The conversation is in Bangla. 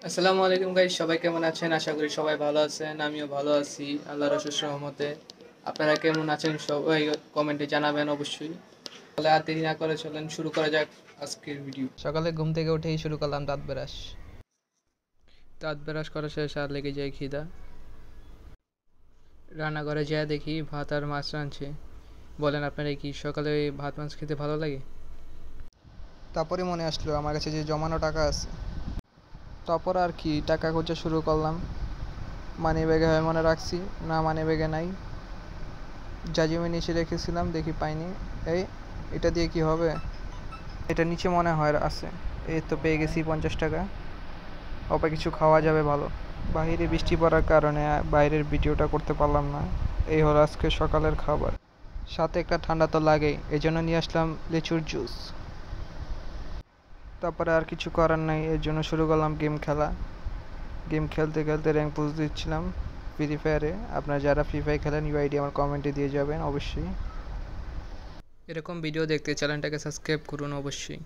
আসসালামু আলাইকুম গাইস, সবাই কেমন আছেন? আশা করি সবাই ভালো আছেন। আমিও ভালো আছি আল্লাহর অশেষ রহমতে। আপনারা কেমন আছেন সবাই কমেন্টে জানাবেন অবশ্যই। তাহলে আর দেরি না করে চলেন শুরু করা যাক আজকের ভিডিও। সকালে ঘুম থেকে উঠেই শুরু করলাম দাঁত ব্রাশ করা শেষ আর লেগে যায় খিদা। রান্নাঘরে যেয়ে দেখি ভাত আর মাছ রাঁধছে। বলেন আপনারা কি সকালে ভাত মাছ খেতে ভালো লাগে? তারপরে মনে আসলো আমার কাছে যে জমানো টাকা আছে। তারপর আর কি টাকা খোঁজা শুরু করলাম। মানি ব্যাগে হয় মনে রাখছি, না মানি ব্যাগে নাই। জাজিমে নিচে রেখেছিলাম, দেখি পাইনি। এই, এটা দিয়ে কি হবে? এটা নিচে মনে হয় আছে। এই তো পেয়ে গেছি 50 টাকা। অপা কিছু খাওয়া যাবে ভালো। বাইরে বৃষ্টি পড়ার কারণে বাইরের ভিডিওটা করতে পারলাম না। এই হলো আজকে সকালের খাবার। সাথে একটা ঠান্ডা তো লাগেই, এই জন্য নিয়ে আসলাম লিচুর জুস। তারপরে আর কিছু করার নাই, এর জন্য শুরু করলাম গেম খেলা। গেম খেলতে খেলতে র্যাঙ্ক পুশ দিচ্ছিলাম ফ্রি ফায়ারে। আপনারা যারা ফ্রি ফায়ার খেলেন ইউআইডি আমার কমেন্টে দিয়ে যাবেন অবশ্যই। এরকম ভিডিও দেখতে চ্যানেলটাকে সাবস্ক্রাইব করুন অবশ্যই।